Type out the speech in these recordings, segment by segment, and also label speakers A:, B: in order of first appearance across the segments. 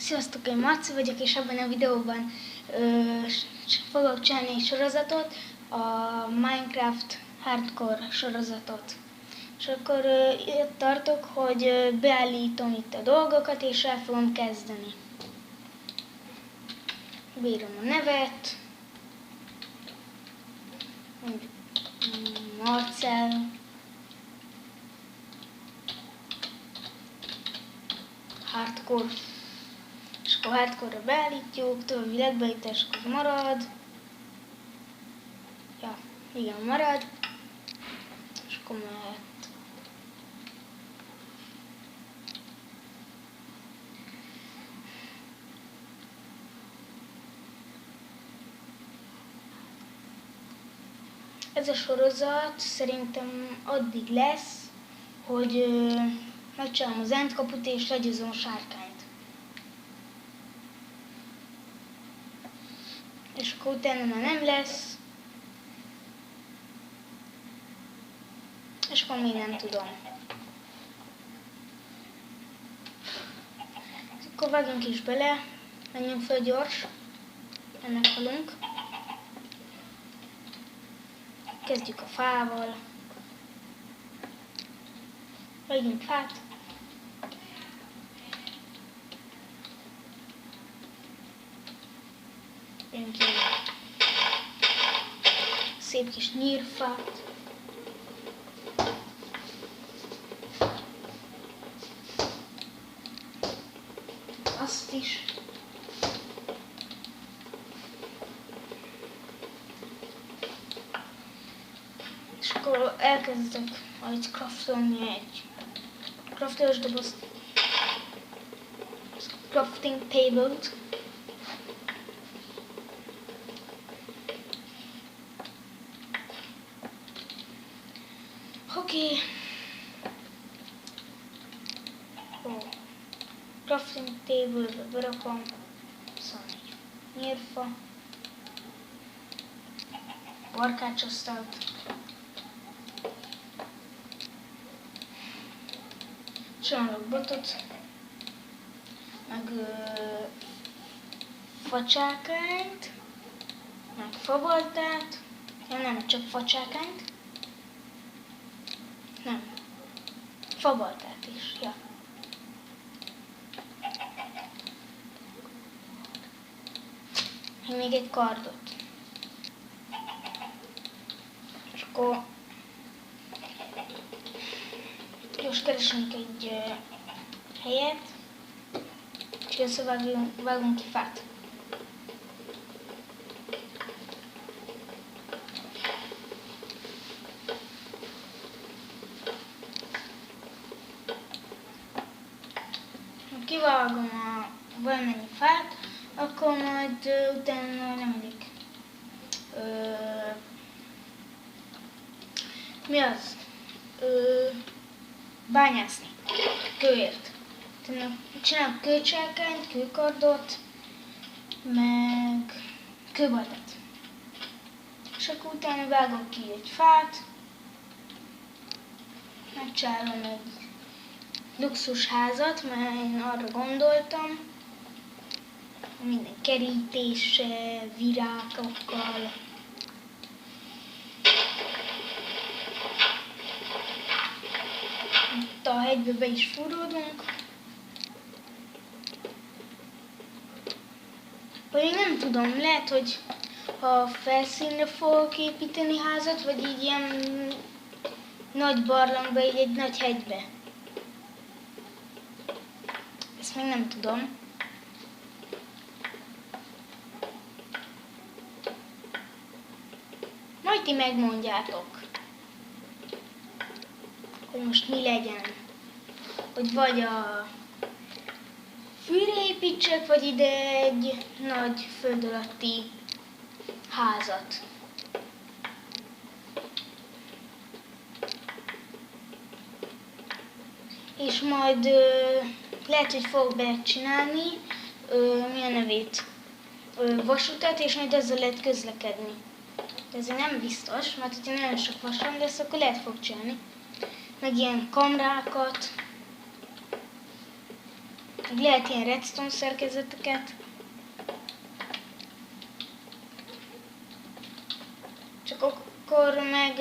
A: Sziasztok, én Marci vagyok, és ebben a videóban fogok csinálni egy sorozatot, a Minecraft Hardcore sorozatot. És akkor itt tartok, hogy beállítom itt a dolgokat, és el fogom kezdeni. Bírom a nevet, mondjuk Marcel, Hardcore. És akkor hardcore-ra beállítjuk, további legbeállítás, akkor marad. Ja, igen, marad. És akkor mehet. Ez a sorozat szerintem addig lesz, hogy megcsinálom az endkaput és legyőzöm a sárkányt. És akkor utána már nem lesz. És akkor még nem tudom. És akkor vágjunk is bele. Menjünk fel gyors. Ennek halunk. Kezdjük a fával. Vágjunk fát. Vegyünk ki szép kis nyírfát. Azt is. És akkor elkezdek majd craftolni egy crafteros dobozt, crafting table-t. Oké. Crafting table-be berakom, szóval egy nyírfa, barkácsasztalt, csinálok botot, meg facsákányt, meg fabaltát, ja nem, csak facsákányt, nem, fabaltát is, ja. Még egy kardot. És akkor most keresünk egy helyet, és összevágunk ki fát. Kivágom a valamennyi fát, akkor majd utána nem elég. Mi az? Bányászni. Kőért. Csinálok kőcsákányt, kőkardot, meg kőbaltát. És akkor utána vágok ki egy fát, megcsinálom egy luxusházat, mert én arra gondoltam, minden kerítése, virágokkal. Itt a hegybe be is fúródunk. Vagy én nem tudom, lehet, hogy ha felszínre fogok építeni házat, vagy így ilyen nagy barlangba, így egy nagy hegybe. Ezt még nem tudom. Majd ti megmondjátok, hogy most mi legyen. Hogy vagy a fűre építsek, vagy ide egy nagy föld alatti házat. És majd lehet, hogy fogok belecsinálni, mi a nevét, vasutat, és majd ezzel lehet közlekedni. De ez nem biztos, mert hogyha nagyon sok vasom lesz, akkor lehet fog csinálni. Meg ilyen kamrákat, Lehet ilyen redstone szerkezeteket. Csak akkor meg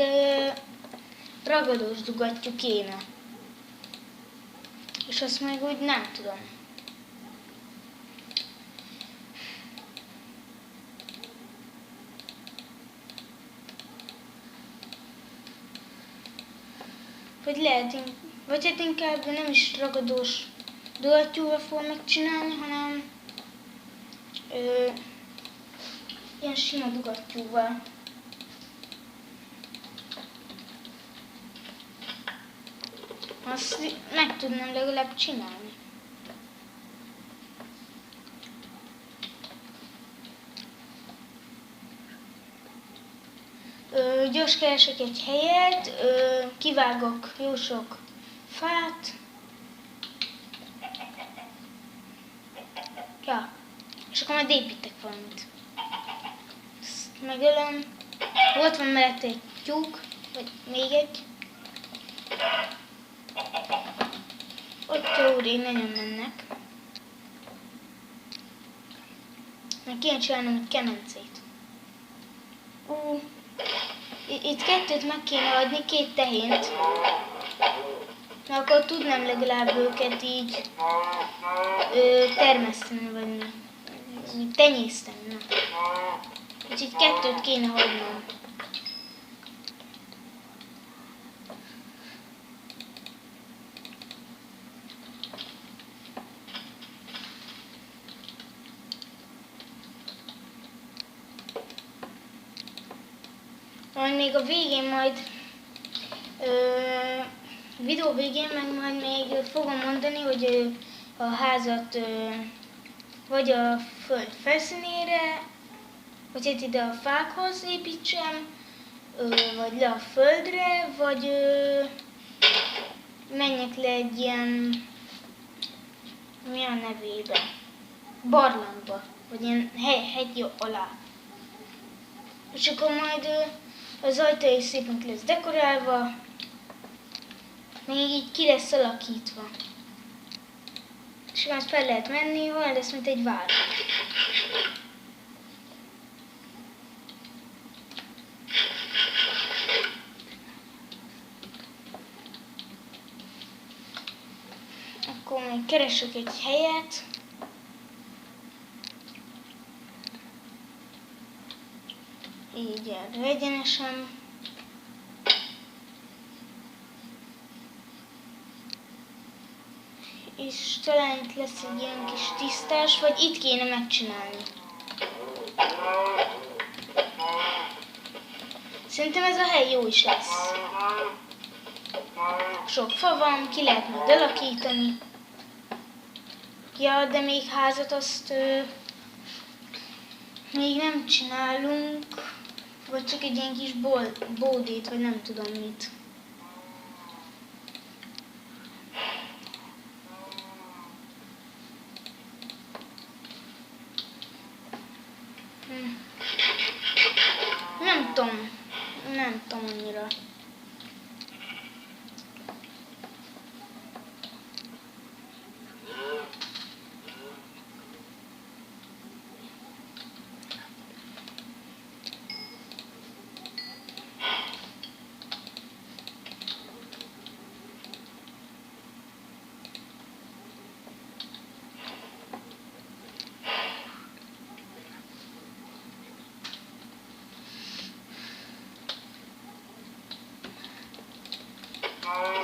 A: ragadós dugattyú kéne. És azt meg úgy nem tudom. Vagy hát inkább nem is ragadós dugattyúval fogom megcsinálni, hanem ilyen sima dugattyúval. Azt meg tudnám legalább csinálni. Gyors keresek egy helyet, kivágok jó sok fát. Ja, és akkor majd építek valamit. Ezt megölöm. Ott van mellette egy tyúk, vagy még egy. Ott jó rég nagyon mennek. Meg kéne csinálnom egy kemencét. Itt kettőt meg kéne adni, 2 tehént. Na akkor tudnám legalább őket így termeszteni, vagy tenyészteni. Na. Úgyhogy 2 kéne hagynom. Még a végén majd, videó végén meg majd még fogom mondani, hogy a házat vagy a föld felszínére, vagy hát ide a fákhoz építsem, vagy le a földre, vagy menjek le egy ilyen, mi a nevébe, barlangba, vagy ilyen hegy alá. És akkor majd az ajtó is szépen ki lesz dekorálva, még így ki lesz alakítva. És már fel lehet menni, olyan lesz, mint egy város. Akkor még keresek egy helyet. Így erre egyenesen. És talán itt lesz egy ilyen kis tisztás, vagy itt kéne megcsinálni. Szerintem ez a hely jó is lesz. Sok fa van, ki lehet majd alakítani. Ja, de még házat azt még nem csinálunk. Vagy csak egy ilyen kis bódét, vagy nem tudom mit. Nem tudom annyira.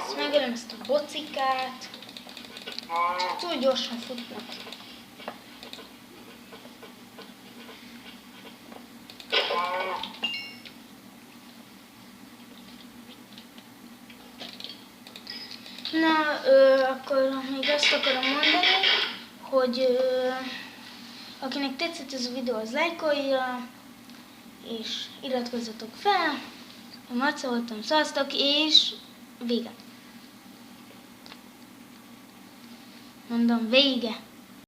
A: Ezt megölöm ezt a bocikát. Túl gyorsan futnak. Na, akkor még azt akarom mondani, hogy akinek tetszett ez a videó, az lájkolja, és iratkozzatok fel. Én Marca voltam, szavaztok, és vége. Mondom, vége.